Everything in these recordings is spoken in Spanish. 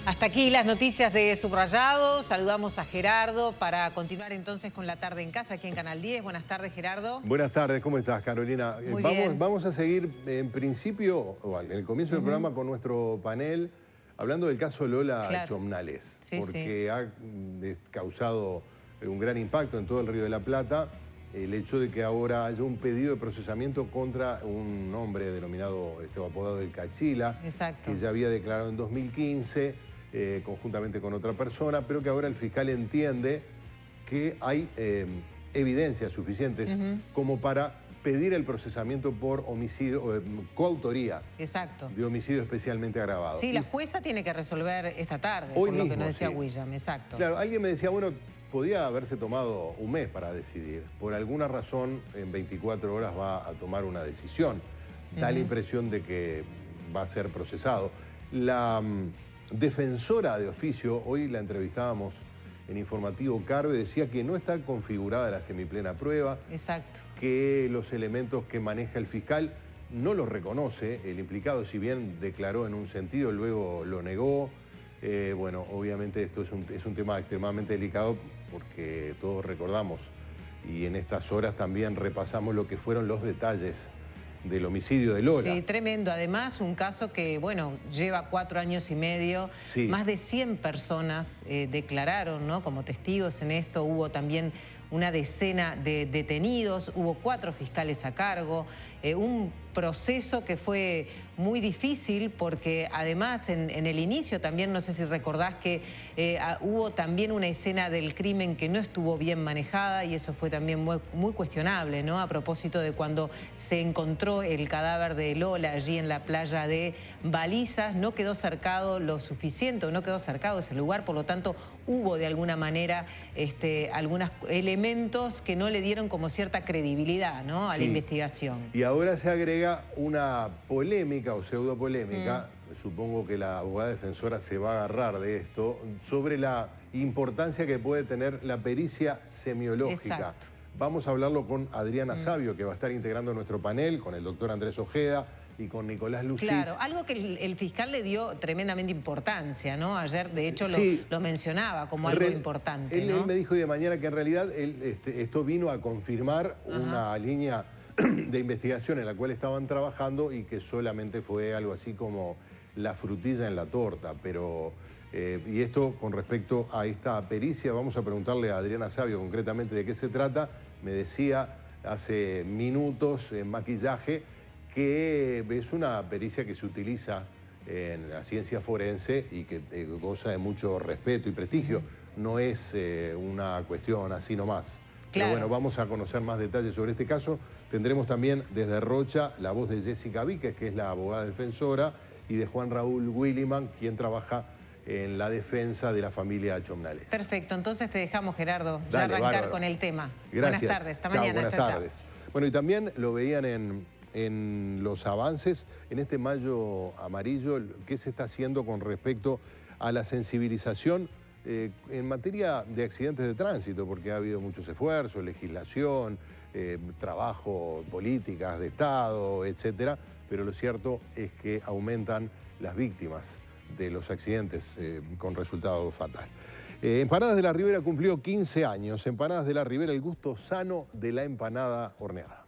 Hasta aquí las noticias de Subrayado. Saludamos a Gerardo para continuar entonces con la tarde en casa aquí en Canal 10. Buenas tardes, Gerardo. Buenas tardes, ¿cómo estás, Carolina? Muy bien. Vamos a seguir en principio, o en el comienzo del programa, con nuestro panel, hablando del caso Lola Chomnales, porque ha causado un gran impacto en todo el Río de la Plata el hecho de que ahora haya un pedido de procesamiento contra un hombre denominado, apodado el Cachila, que ya había declarado en 2015, conjuntamente con otra persona, pero que ahora el fiscal entiende que hay evidencias suficientes como para pedir el procesamiento por homicidio, coautoría de homicidio especialmente agravado. Sí, la jueza tiene que resolver esta tarde, hoy por mismo, lo que nos decía William, exacto. Claro, alguien me decía, bueno, podía haberse tomado un mes para decidir. Por alguna razón, en 24 horas va a tomar una decisión. Da la impresión de que va a ser procesado. La defensora de oficio, hoy la entrevistábamos en Informativo Carve, decía que no está configurada la semiplena prueba, que los elementos que maneja el fiscal no los reconoce. El implicado, si bien declaró en un sentido, luego lo negó. Bueno, obviamente esto es un tema extremadamente delicado porque todos recordamos y en estas horas también repasamos lo que fueron los detalles del homicidio de Lola. Sí, tremendo. Además, un caso que, bueno, lleva 4 años y medio. Sí. Más de 100 personas declararon, ¿no?, como testigos en esto. Hubo también una decena de detenidos, hubo 4 fiscales a cargo. Un proceso que fue muy difícil porque además en el inicio también, no sé si recordás que hubo también una escena del crimen que no estuvo bien manejada y eso fue también muy cuestionable, ¿no? A propósito de cuando se encontró el cadáver de Lola allí en la playa de Balizas, no quedó cercado lo suficiente, no quedó cercado ese lugar, por lo tanto hubo de alguna manera algunos elementos que no le dieron como cierta credibilidad, ¿no?, a la investigación. Y ahora se agrega una polémica o pseudopolémica, supongo que la abogada defensora se va a agarrar de esto, sobre la importancia que puede tener la pericia semiológica. Exacto. Vamos a hablarlo con Adriana Savio, que va a estar integrando nuestro panel, con el doctor Andrés Ojeda y con Nicolás Lucich. Claro, algo que el fiscal le dio tremendamente importancia, ¿no? Ayer, de hecho, lo mencionaba como algo importante, ¿no? Él me dijo hoy de mañana que en realidad esto vino a confirmar una línea de investigación en la cual estaban trabajando y que solamente fue algo así como la frutilla en la torta. Pero, y esto con respecto a esta pericia, vamos a preguntarle a Adriana Savio concretamente de qué se trata. Me decía hace minutos en maquillaje que es una pericia que se utiliza en la ciencia forense y que goza de mucho respeto y prestigio. No es una cuestión así nomás. Pero bueno, vamos a conocer más detalles sobre este caso. Tendremos también desde Rocha la voz de Jessica Víquez, que es la abogada defensora, y de Juan Raúl Williman, quien trabaja en la defensa de la familia Chomnales. Perfecto, entonces te dejamos, Gerardo, ya arrancar con el tema. Gracias. Buenas tardes, hasta mañana. Buenas tardes. Bueno, y también lo veían en los avances, en este mayo amarillo, qué se está haciendo con respecto a la sensibilización en materia de accidentes de tránsito, porque ha habido muchos esfuerzos, legislación, trabajo, políticas de Estado, etcétera, pero lo cierto es que aumentan las víctimas de los accidentes con resultado fatal. Empanadas de la Ribera cumplió 15 años. Empanadas de la Ribera, el gusto sano de la empanada horneada.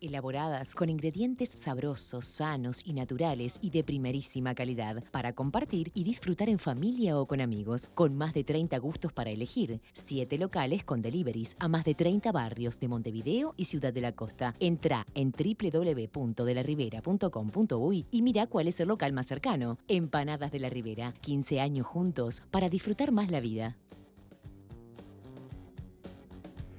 Elaboradas con ingredientes sabrosos, sanos y naturales y de primerísima calidad para compartir y disfrutar en familia o con amigos, con más de 30 gustos para elegir, 7 locales con deliveries a más de 30 barrios de Montevideo y Ciudad de la Costa. Entrá en www.delaribera.com.uy y mira cuál es el local más cercano. Empanadas de la Ribera, 15 años juntos para disfrutar más la vida.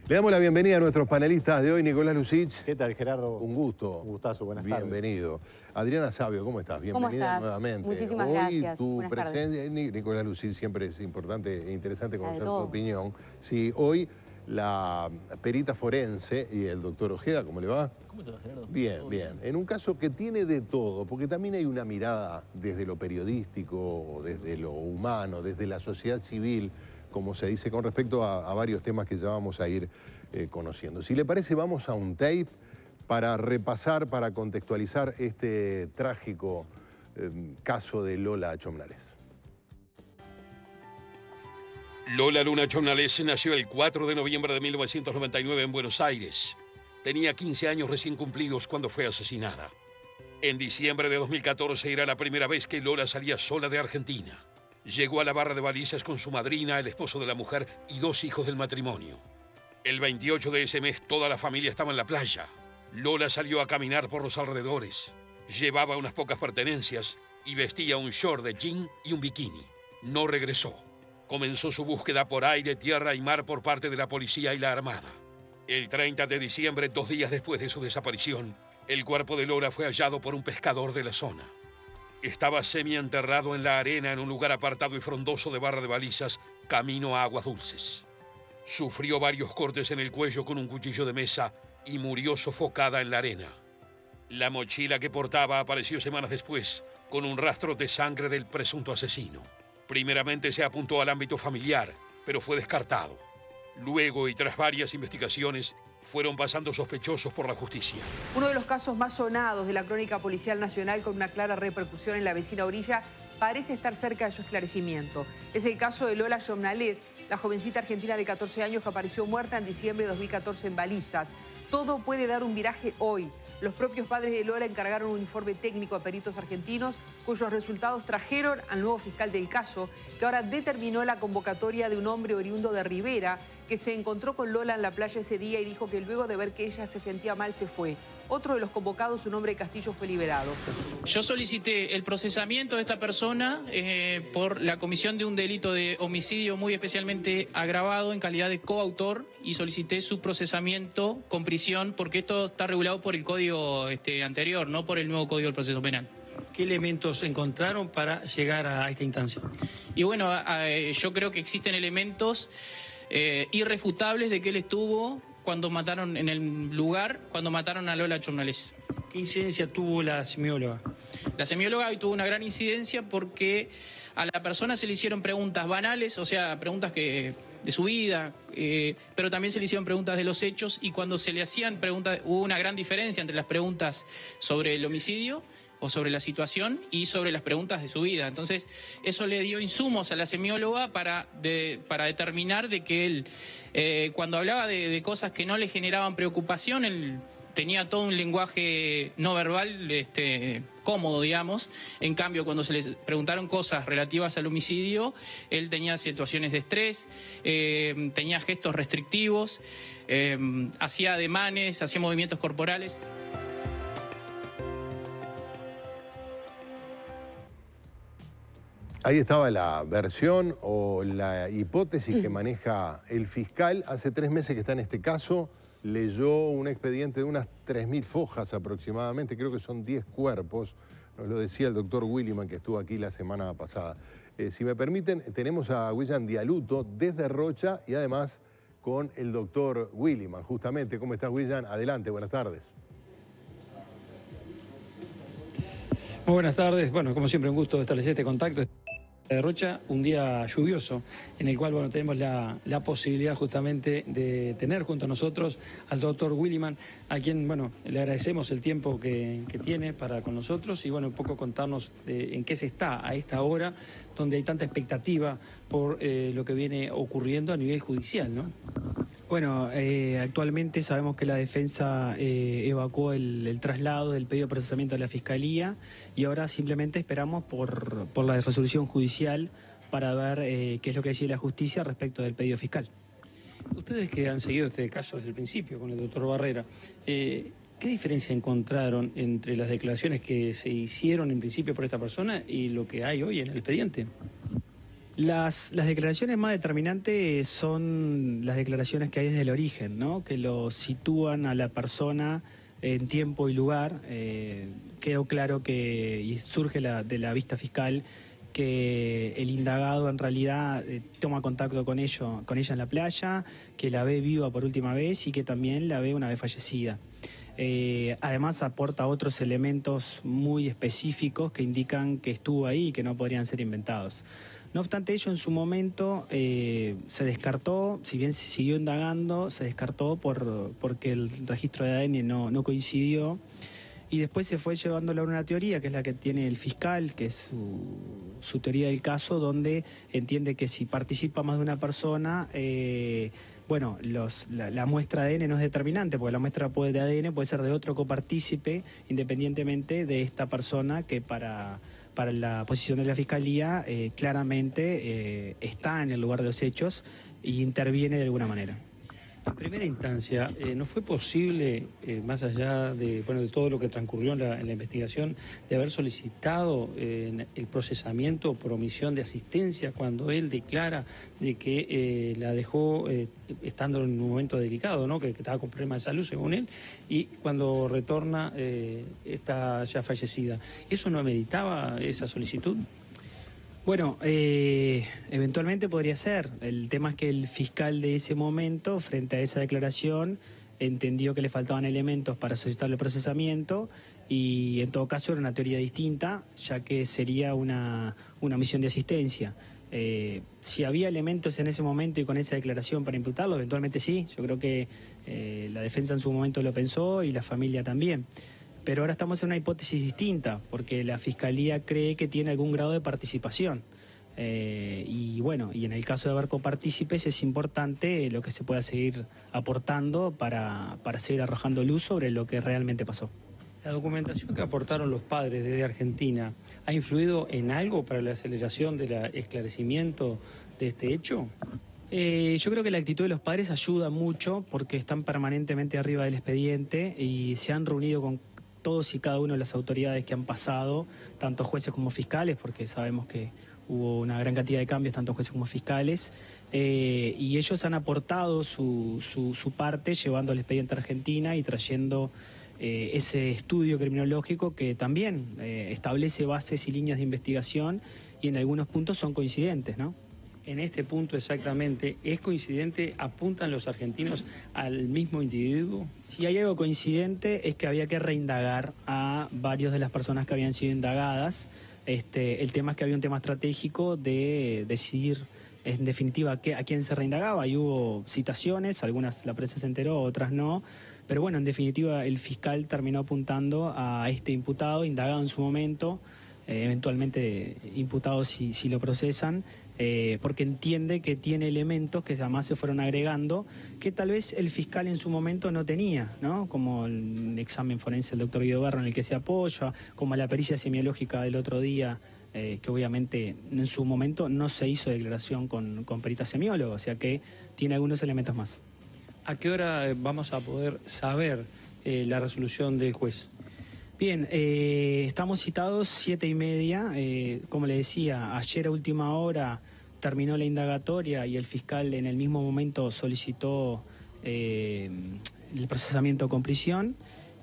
Le damos la bienvenida a nuestros panelistas de hoy, Nicolás Lucich. ¿Qué tal, Gerardo? Un gusto. Un gustazo, buenas tardes. Bienvenido. Adriana Savio, ¿cómo estás? Bienvenida nuevamente. Muchísimas gracias. Hoy tu presencia, Nicolás Lucich, siempre es importante e interesante conocer tu opinión. Sí, hoy la perita forense y el doctor Ojeda, ¿cómo le va? ¿Cómo te va, Gerardo? Bien, bien. En un caso que tiene de todo, porque también hay una mirada desde lo periodístico, desde lo humano, desde la sociedad civil, como se dice, con respecto a varios temas que ya vamos a ir conociendo. Si le parece, vamos a un tape para repasar, para contextualizar este trágico caso de Lola Chomnales. Lola Luna Chomnales nació el 4 de noviembre de 1999 en Buenos Aires. Tenía 15 años recién cumplidos cuando fue asesinada. En diciembre de 2014 era la primera vez que Lola salía sola de Argentina. Llegó a la barra de balizas con su madrina, el esposo de la mujer y 2 hijos del matrimonio. El 28 de ese mes toda la familia estaba en la playa. Lola salió a caminar por los alrededores. Llevaba unas pocas pertenencias y vestía un short de jean y un bikini. No regresó. Comenzó su búsqueda por aire, tierra y mar por parte de la policía y la armada. El 30 de diciembre, 2 días después de su desaparición, el cuerpo de Lola fue hallado por un pescador de la zona. Estaba semienterrado en la arena en un lugar apartado y frondoso de Barra de Balizas, camino a Aguas Dulces. Sufrió varios cortes en el cuello con un cuchillo de mesa y murió sofocada en la arena. La mochila que portaba apareció semanas después, con un rastro de sangre del presunto asesino. Primeramente se apuntó al ámbito familiar, pero fue descartado. Luego, y tras varias investigaciones, fueron pasando sospechosos por la justicia. Uno de los casos más sonados de la crónica policial nacional, con una clara repercusión en la vecina orilla, parece estar cerca de su esclarecimiento. Es el caso de Lola Chomnales, la jovencita argentina de 14 años que apareció muerta en diciembre de 2014 en Balizas. Todo puede dar un viraje hoy. Los propios padres de Lola encargaron un informe técnico a peritos argentinos, cuyos resultados trajeron al nuevo fiscal del caso, que ahora determinó la convocatoria de un hombre oriundo de Rivera, que se encontró con Lola en la playa ese día y dijo que luego de ver que ella se sentía mal se fue. Otro de los convocados, un hombre de Castillo, fue liberado. Yo solicité el procesamiento de esta persona por la comisión de un delito de homicidio muy especialmente agravado en calidad de coautor, y solicité su procesamiento con prisión porque esto está regulado por el código anterior, no por el nuevo Código del Proceso Penal. ¿Qué elementos encontraron para llegar a esta instancia? Y bueno, yo creo que existen elementos irrefutables de que él estuvo cuando mataron en el lugar, cuando mataron a Lola Chomnales. ¿Qué incidencia tuvo la semióloga? La semióloga hoy tuvo una gran incidencia porque a la persona se le hicieron preguntas banales, o sea, preguntas de su vida, pero también se le hicieron preguntas de los hechos, y cuando se le hacían preguntas, hubo una gran diferencia entre las preguntas sobre el homicidio o sobre la situación y sobre las preguntas de su vida. Entonces, eso le dio insumos a la semióloga para determinar de que él, cuando hablaba de cosas que no le generaban preocupación, él tenía todo un lenguaje no verbal cómodo, digamos. En cambio, cuando se le preguntaron cosas relativas al homicidio, él tenía situaciones de estrés, tenía gestos restrictivos, hacía ademanes, hacía movimientos corporales. Ahí estaba la versión o la hipótesis que maneja el fiscal. Hace 3 meses que está en este caso. Leyó un expediente de unas 3.000 fojas aproximadamente. Creo que son 10 cuerpos. Nos lo decía el doctor Williman, que estuvo aquí la semana pasada. Si me permiten, tenemos a William Dialuto desde Rocha y además con el doctor Williman, justamente. ¿Cómo estás, William? Adelante, buenas tardes. Muy buenas tardes. Bueno, como siempre, un gusto establecer este contacto. De Rocha, un día lluvioso, en el cual bueno, tenemos la posibilidad justamente de tener junto a nosotros al doctor Williman, a quien bueno, le agradecemos el tiempo que tiene para con nosotros y bueno, un poco contarnos en qué se está a esta hora, donde hay tanta expectativa por lo que viene ocurriendo a nivel judicial, ¿no? Bueno, actualmente sabemos que la defensa evacuó el traslado del pedido de procesamiento de la Fiscalía y ahora simplemente esperamos por la resolución judicial para ver qué es lo que decide la justicia respecto del pedido fiscal. Ustedes que han seguido este caso desde el principio con el doctor Barrera, ¿qué diferencia encontraron entre las declaraciones que se hicieron en principio por esta persona y lo que hay hoy en el expediente? Las declaraciones más determinantes son las declaraciones que hay desde el origen, ¿no? Que lo sitúan a la persona en tiempo y lugar. Quedó claro que, y surge de la vista fiscal, que el indagado en realidad toma contacto con ella en la playa, que la ve viva por última vez y que también la ve una vez fallecida. Además aporta otros elementos muy específicos que indican que estuvo ahí y que no podrían ser inventados. No obstante ello, en su momento se descartó, si bien se siguió indagando, se descartó porque el registro de ADN no coincidió y después se fue llevándolo a una teoría, que es la que tiene el fiscal, que es su teoría del caso, donde entiende que si participa más de una persona, bueno, la muestra de ADN no es determinante, porque la muestra de ADN puede ser de otro copartícipe, independientemente de esta persona que para la posición de la Fiscalía claramente está en el lugar de los hechos y interviene de alguna manera. En primera instancia, ¿no fue posible, más allá de todo lo que transcurrió en la investigación, de haber solicitado el procesamiento por omisión de asistencia cuando él declara de que la dejó estando en un momento delicado, ¿no? que estaba con problemas de salud, según él, y cuando retorna está ya fallecida? ¿Eso no ameritaba esa solicitud? Bueno, eventualmente podría ser. El tema es que el fiscal de ese momento, frente a esa declaración, entendió que le faltaban elementos para solicitar el procesamiento y en todo caso era una teoría distinta, ya que sería una omisión de asistencia. Si había elementos en ese momento y con esa declaración para imputarlo, eventualmente sí. Yo creo que la defensa en su momento lo pensó y la familia también. Pero ahora estamos en una hipótesis distinta, porque la Fiscalía cree que tiene algún grado de participación. Y bueno, y en el caso de haber copartícipes es importante lo que se pueda seguir aportando para seguir arrojando luz sobre lo que realmente pasó. ¿La documentación que aportaron los padres desde Argentina ha influido en algo para la aceleración del esclarecimiento de este hecho? Yo creo que la actitud de los padres ayuda mucho porque están permanentemente arriba del expediente y se han reunido con todos y cada uno de las autoridades que han pasado, tanto jueces como fiscales, porque sabemos que hubo una gran cantidad de cambios, tanto jueces como fiscales, y ellos han aportado su parte llevando al expediente a Argentina y trayendo ese estudio criminológico que también establece bases y líneas de investigación y en algunos puntos son coincidentes, ¿no? En este punto exactamente, ¿es coincidente? ¿Apuntan los argentinos al mismo individuo? Si hay algo coincidente es que había que reindagar a varias de las personas que habían sido indagadas. El tema es que había un tema estratégico de decidir en definitiva a quién se reindagaba. Y hubo citaciones, algunas la prensa se enteró, otras no. Pero bueno, en definitiva el fiscal terminó apuntando a este imputado, indagado en su momento, eventualmente imputado si lo procesan, porque entiende que tiene elementos que además se fueron agregando que tal vez el fiscal en su momento no tenía, ¿no? Como el examen forense del doctor Guido Berro en el que se apoya, como la pericia semiológica del otro día, que obviamente en su momento no se hizo declaración con perita semiólogo, o sea que tiene algunos elementos más. ¿A qué hora vamos a poder saber la resolución del juez? Bien, estamos citados 7:30, como le decía, ayer a última hora terminó la indagatoria y el fiscal en el mismo momento solicitó el procesamiento con prisión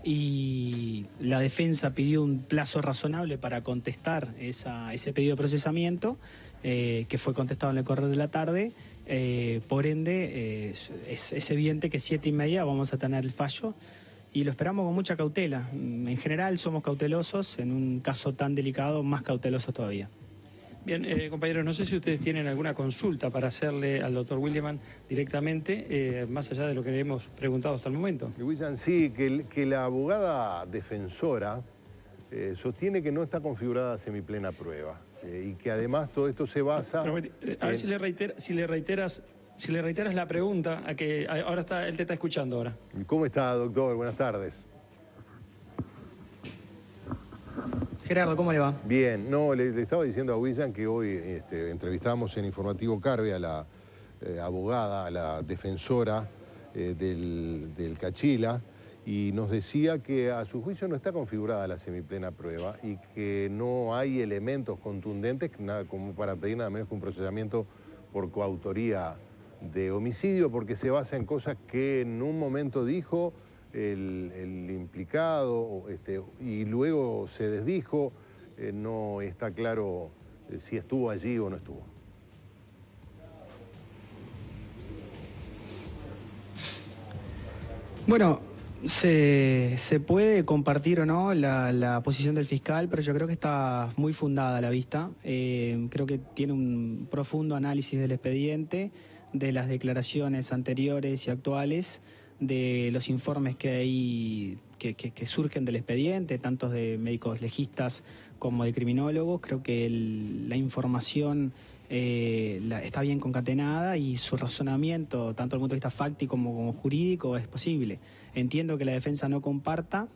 y la defensa pidió un plazo razonable para contestar ese pedido de procesamiento, que fue contestado en el correo de la tarde. Por ende, es evidente que 7:30 vamos a tener el fallo. Y lo esperamos con mucha cautela. En general somos cautelosos, en un caso tan delicado, más cautelosos todavía. Bien, compañeros, no sé si ustedes tienen alguna consulta para hacerle al doctor Williman directamente, más allá de lo que le hemos preguntado hasta el momento. William, sí, que la abogada defensora sostiene que no está configurada semiplena prueba y que además todo esto se basa... A ver si le reiteras la pregunta, a que ahora él te está escuchando ahora. ¿Cómo está, doctor? Buenas tardes. Gerardo, ¿cómo le va? Bien, no, le estaba diciendo a William que hoy entrevistamos en Informativo Carve a la abogada, a la defensora del Cachila, y nos decía que a su juicio no está configurada la semiplena prueba y que no hay elementos contundentes nada como para pedir nada menos que un procesamiento por coautoría de homicidio, porque se basa en cosas que en un momento dijo el implicado y luego se desdijo. No está claro si estuvo allí o no estuvo. Bueno, se puede compartir o no la posición del fiscal, pero yo creo que está muy fundada a la vista. Creo que tiene un profundo análisis del expediente, de las declaraciones anteriores y actuales, de los informes que hay que surgen del expediente, tanto de médicos legistas como de criminólogos. Creo que la información está bien concatenada y su razonamiento, tanto desde el punto de vista fáctico como jurídico, es posible. Entiendo que la defensa no comparta,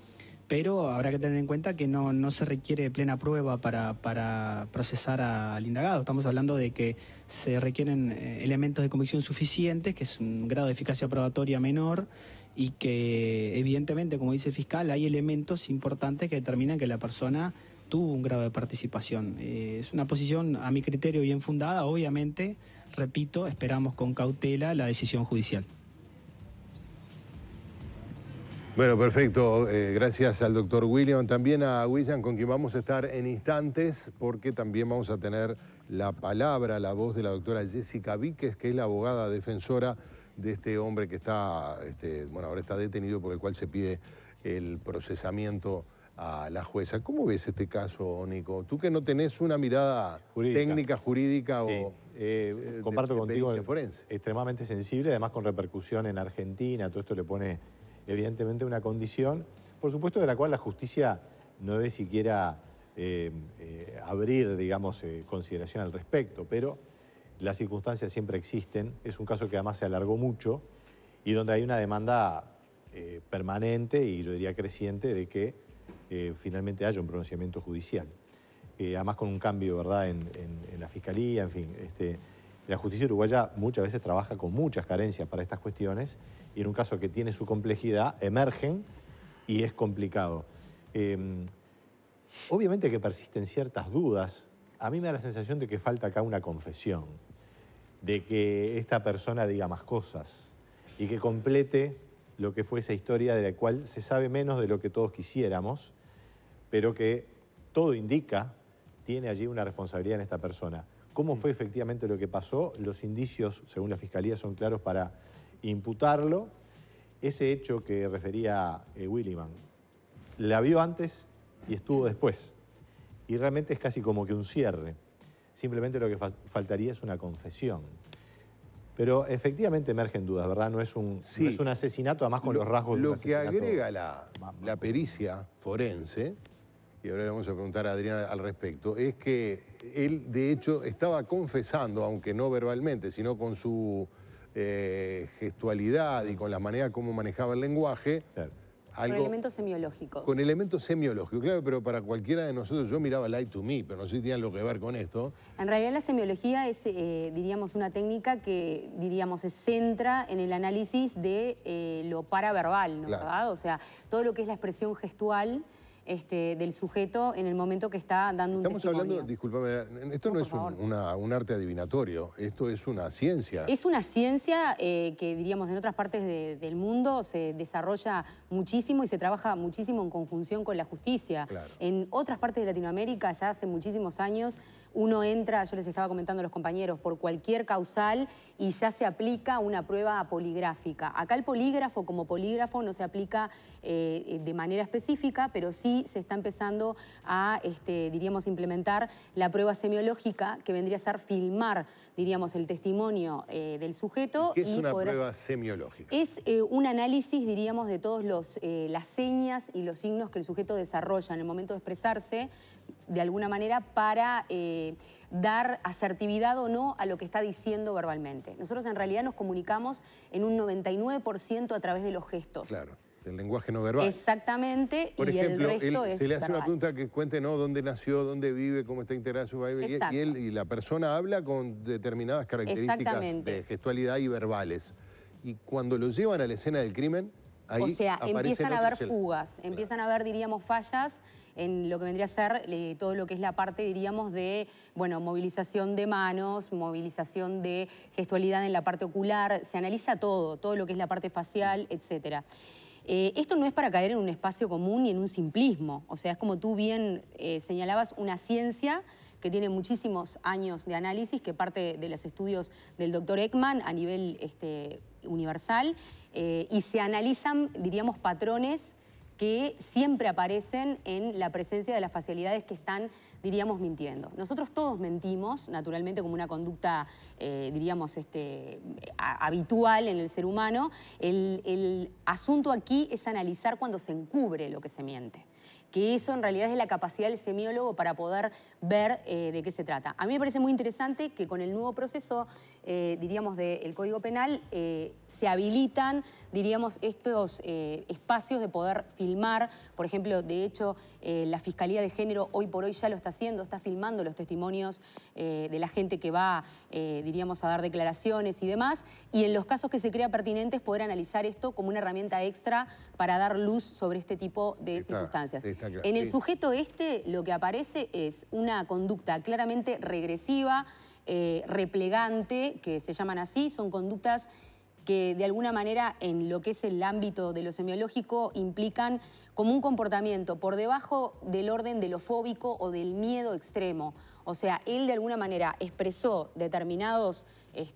pero habrá que tener en cuenta que no se requiere plena prueba para procesar al indagado. Estamos hablando de que se requieren elementos de convicción suficientes, que es un grado de eficacia probatoria menor, y que evidentemente, como dice el fiscal, hay elementos importantes que determinan que la persona tuvo un grado de participación. Es una posición, a mi criterio, bien fundada. Obviamente, repito, esperamos con cautela la decisión judicial. Bueno, perfecto. Gracias al doctor William, también a William, con quien vamos a estar en instantes, porque también vamos a tener la palabra, la voz de la doctora Jessica Víquez, que es la abogada defensora de este hombre que está, bueno, ahora está detenido, por el cual se pide el procesamiento a la jueza. ¿Cómo ves este caso, Nico? Tú que no tenés una mirada técnica, jurídica o comparto contigo, forense. Extremadamente sensible, además con repercusión en Argentina. Todo esto le pone evidentemente una condición, por supuesto, de la cual la justicia no debe siquiera abrir, digamos, consideración al respecto, pero las circunstancias siempre existen. Es un caso que además se alargó mucho y donde hay una demanda permanente y yo diría creciente de que finalmente haya un pronunciamiento judicial. Además con un cambio, ¿verdad?, en la Fiscalía, en fin. La justicia uruguaya muchas veces trabaja con muchas carencias para estas cuestiones y en un caso que tiene su complejidad emergen y es complicado. Obviamente que persisten ciertas dudas. A mí me da la sensación de que falta acá una confesión, de que esta persona diga más cosas y que complete lo que fue esa historia de la cual se sabe menos de lo que todos quisiéramos, pero que todo indica tiene allí una responsabilidad en esta persona. ¿Cómo fue efectivamente lo que pasó? Los indicios, según la Fiscalía, son claros para imputarlo. Ese hecho que refería Williman, la vio antes y estuvo después. Y realmente es casi como que un cierre. Simplemente lo que faltaría es una confesión. Pero efectivamente emergen dudas, ¿verdad? No es un asesinato, además con los rasgos de un asesinato. Lo que agrega la pericia forense, y ahora le vamos a preguntar a Adriana al respecto, es que él, de hecho, estaba confesando, aunque no verbalmente, sino con su gestualidad y con la manera como manejaba el lenguaje. Claro. Algo, con elementos semiológicos. Con elementos semiológicos, claro, pero para cualquiera de nosotros, yo miraba Lie to Me, pero no sé si tiene algo que ver con esto. En realidad la semiología es, diríamos, una técnica que, diríamos, se centra en el análisis de lo paraverbal, ¿no? Claro. ¿Verdad? O sea, todo lo que es la expresión gestual del sujeto en el momento que está dando un testimonio. Estamos hablando, discúlpame, esto no es un arte adivinatorio, esto es una ciencia. Es una ciencia que, diríamos, en otras partes del mundo se desarrolla muchísimo y se trabaja muchísimo en conjunción con la justicia. Claro. En otras partes de Latinoamérica ya hace muchísimos años uno entra, yo les estaba comentando a los compañeros, por cualquier causal y ya se aplica una prueba poligráfica. Acá el polígrafo como polígrafo no se aplica de manera específica, pero sí se está empezando a, diríamos, implementar la prueba semiológica, que vendría a ser filmar, diríamos, el testimonio del sujeto. ¿Qué es una prueba semiológica? Es un análisis, diríamos, de todas las señas y los signos que el sujeto desarrolla en el momento de expresarse, de alguna manera, para dar asertividad o no a lo que está diciendo verbalmente. Nosotros en realidad nos comunicamos en un 99% a través de los gestos. Claro, el lenguaje no verbal. Exactamente, Por y ejemplo, el resto es se le hace verbal. una pregunta que cuente, ¿no?, dónde nació, dónde vive, cómo está integrada su familia, y la persona habla con determinadas características de gestualidad y verbales. Y cuando lo llevan a la escena del crimen, ahí o sea, empiezan a haber fugas, empiezan a haber, diríamos, fallas en lo que vendría a ser todo lo que es la parte, diríamos, de, bueno, movilización de manos, movilización de gestualidad en la parte ocular, se analiza todo lo que es la parte facial, etcétera. Esto no es para caer en un espacio común ni en un simplismo, o sea, es como tú bien señalabas, una ciencia que tiene muchísimos años de análisis, que parte de los estudios del doctor Ekman a nivel universal, y se analizan, diríamos, patrones que siempre aparecen en la presencia de las facialidades que están, diríamos, mintiendo. Nosotros todos mentimos, naturalmente, como una conducta, diríamos, habitual en el ser humano. El asunto aquí es analizar cuando se encubre lo que se miente, que eso en realidad es la capacidad del semiólogo para poder ver de qué se trata. A mí me parece muy interesante que con el nuevo proceso, diríamos, del Código Penal, se habilitan, diríamos, estos espacios de poder filmar. Por ejemplo, de hecho, la Fiscalía de Género hoy por hoy ya lo está haciendo, está filmando los testimonios de la gente que va, diríamos, a dar declaraciones y demás, y en los casos que se crea pertinentes poder analizar esto como una herramienta extra para dar luz sobre este tipo de circunstancias. En el sujeto lo que aparece es una conducta claramente regresiva, replegante, que se llaman así, son conductas que de alguna manera en lo que es el ámbito de lo semiológico implican como un comportamiento por debajo del orden de lo fóbico o del miedo extremo. O sea, él de alguna manera expresó determinados,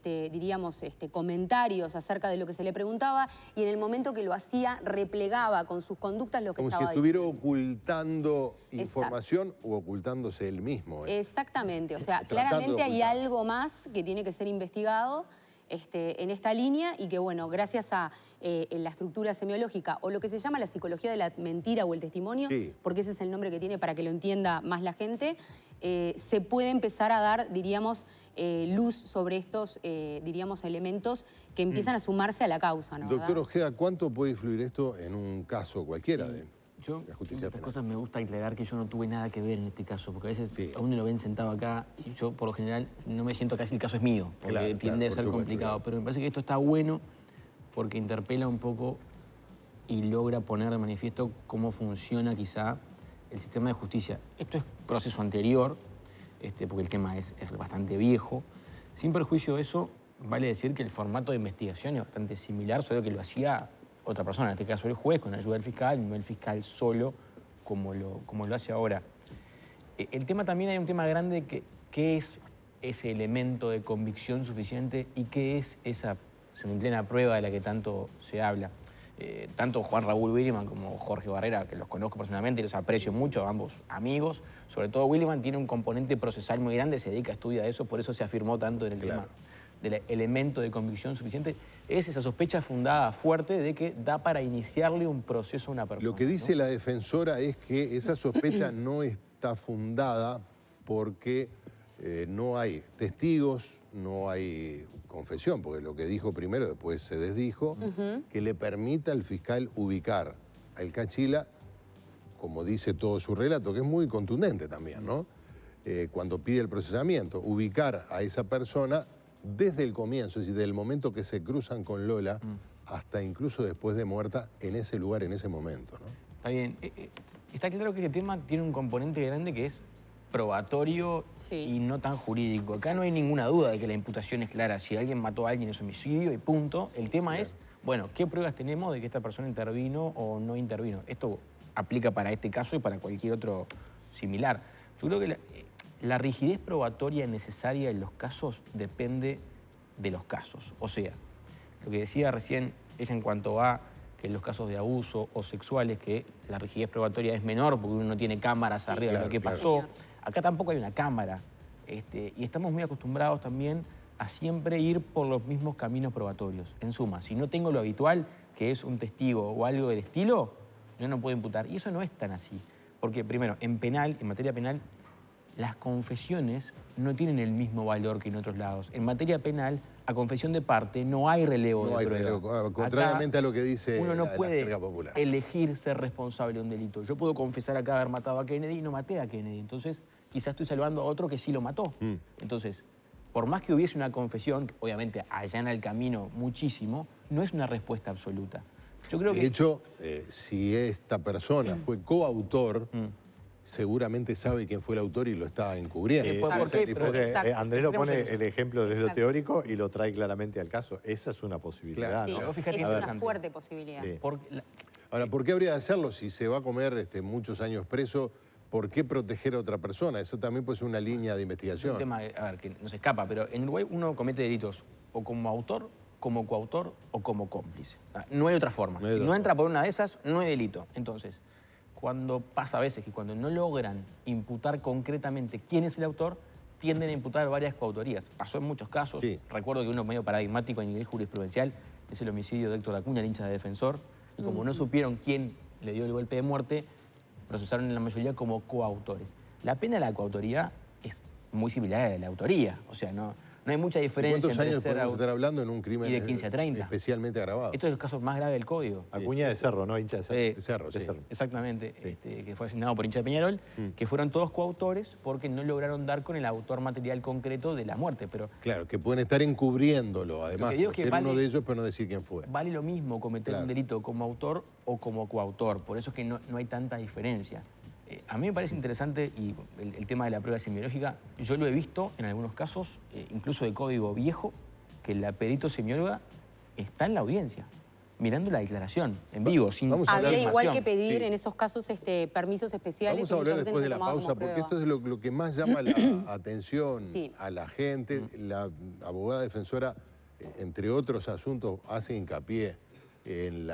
diríamos, comentarios acerca de lo que se le preguntaba, y en el momento que lo hacía replegaba con sus conductas lo que estaba diciendo. Como si estuviera ocultando información o ocultándose él mismo. Exactamente, o sea, claramente hay algo más que tiene que ser investigado en esta línea, y que, bueno, gracias a la estructura semiológica o lo que se llama la psicología de la mentira o el testimonio, porque ese es el nombre que tiene para que lo entienda más la gente, se puede empezar a dar, diríamos, luz sobre estos, diríamos, elementos que empiezan a sumarse a la causa, ¿no? Doctor Ojeda, ¿cuánto puede influir esto en un caso cualquiera de yo, la justicia estas cosas me gusta aclarar que yo no tuve nada que ver en este caso, porque a veces a uno lo ven sentado acá y yo, por lo general, no me siento casi el caso es mío, porque tiende a ser complicado. Pero me parece que esto está bueno porque interpela un poco y logra poner de manifiesto cómo funciona quizá el sistema de justicia. Esto es proceso anterior, porque el tema es bastante viejo. Sin perjuicio de eso, vale decir que el formato de investigación es bastante similar, solo que lo hacía otra persona, en este caso el juez, con ayuda del fiscal, no el fiscal solo, como lo hace ahora. El tema también, hay un tema grande que ¿qué es ese elemento de convicción suficiente y qué es esa plena prueba de la que tanto se habla? Tanto Juan Raúl Williman como Jorge Barrera, que los conozco personalmente y los aprecio mucho, ambos amigos, sobre todo Williman tiene un componente procesal muy grande, se dedica a estudiar eso, por eso se afirmó tanto en el tema del elemento de convicción suficiente, es esa sospecha fundada fuerte de que da para iniciarle un proceso a una persona. Lo que dice la defensora es que esa sospecha no está fundada porque no hay testigos, no hay confesión, porque lo que dijo primero después se desdijo, que le permita al fiscal ubicar al Cachila, como dice todo su relato, que es muy contundente también, ¿no? Cuando pide el procesamiento, ubicar a esa persona desde el comienzo, es decir, del momento que se cruzan con Lola hasta incluso después de muerta, en ese lugar, en ese momento, ¿no? Está bien. Está claro que el tema tiene un componente grande que es probatorio y no tan jurídico. Acá no hay ninguna duda de que la imputación es clara. Si alguien mató a alguien es homicidio y punto. El tema es, bueno, ¿qué pruebas tenemos de que esta persona intervino o no intervino? Esto aplica para este caso y para cualquier otro similar. Yo creo que la rigidez probatoria necesaria en los casos depende de los casos. O sea, lo que decía recién es en cuanto a que en los casos de abuso o sexuales que la rigidez probatoria es menor porque uno no tiene cámaras arriba de lo que pasó. Acá tampoco hay una cámara. Y estamos muy acostumbrados también a siempre ir por los mismos caminos probatorios. En suma, si no tengo lo habitual, que es un testigo o algo del estilo, yo no puedo imputar. Y eso no es tan así. Porque primero, en materia penal, las confesiones no tienen el mismo valor que en otros lados. En materia penal, a confesión de parte no hay relevo de prueba. Contrariamente a lo que dice uno no la puede jerga popular. elegir ser responsable de un delito. Yo puedo confesar acá haber matado a Kennedy y no maté a Kennedy. Entonces, quizás estoy salvando a otro que sí lo mató. Entonces, por más que hubiese una confesión, que obviamente allana el camino muchísimo, no es una respuesta absoluta. Yo creo que... De hecho, si esta persona fue coautor, seguramente sabe quién fue el autor y lo está encubriendo. ¿Por qué? Andrés lo pone el ejemplo desde lo teórico y lo trae claramente al caso. Esa es una posibilidad, sí, ¿no? es una fuerte posibilidad. Ahora, ¿por qué habría de hacerlo si se va a comer muchos años preso? ¿Por qué proteger a otra persona? Eso también puede ser una línea de investigación. Es un tema, a ver, que no se escapa, pero en Uruguay uno comete delitos o como autor como coautor o como cómplice. No hay otra forma. Si no entra por una de esas, no hay delito. Entonces, cuando pasa a veces que cuando no logran imputar concretamente quién es el autor, tienden a imputar varias coautorías. Pasó en muchos casos. Sí. Recuerdo que uno medio paradigmático a nivel jurisprudencial es el homicidio de Héctor Acuña, el hincha de Defensor. Y como no supieron quién le dio el golpe de muerte, procesaron en la mayoría como coautores. La pena de la coautoría es muy similar a la autoría. O sea, no hay mucha diferencia. ¿Cuántos años podemos estar hablando en un crimen y de 15 a 30? Especialmente agravado. Esto es los casos más graves del Código. Acuña de Cerro, ¿no? Hincha de Cerro. De Cerro, sí. Exactamente. Que fue asignado por hincha de Peñarol, que fueron todos coautores porque no lograron dar con el autor material concreto de la muerte. Pero claro, que pueden estar encubriéndolo, además. Ser uno de ellos, pero no decir quién fue. Vale lo mismo cometer un delito como autor o como coautor. Por eso es que no hay tanta diferencia. A mí me parece interesante y el tema de la prueba semiológica, yo lo he visto en algunos casos, incluso de código viejo, que el perito semióloga está en la audiencia, mirando la declaración, en vivo, sin habría igual que pedir en esos casos permisos especiales. Vamos a hablar después de la pausa, porque esto es lo que más llama la atención a la gente. La abogada defensora, entre otros asuntos, hace hincapié en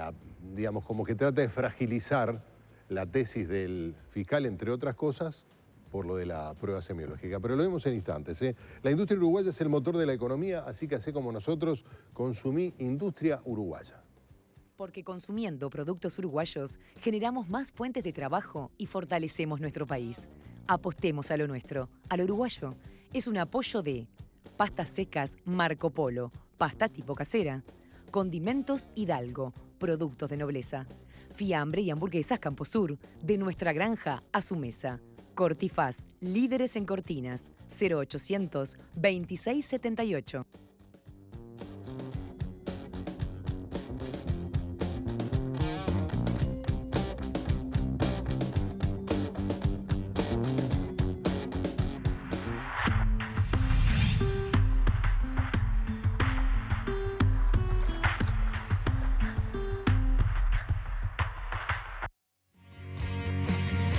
digamos, como que trata de fragilizar la tesis del fiscal, entre otras cosas, por lo de la prueba semiológica. Pero lo vemos en instantes. La industria uruguaya es el motor de la economía, así que así como nosotros, consumí industria uruguaya. Porque consumiendo productos uruguayos, generamos más fuentes de trabajo y fortalecemos nuestro país. Apostemos a lo nuestro, a lo uruguayo. Es un apoyo de pastas secas Marco Polo, pasta tipo casera, condimentos Hidalgo, productos de nobleza, fiambre y hamburguesas Camposur, de nuestra granja a su mesa. Cortifaz, líderes en cortinas, 0800 2678.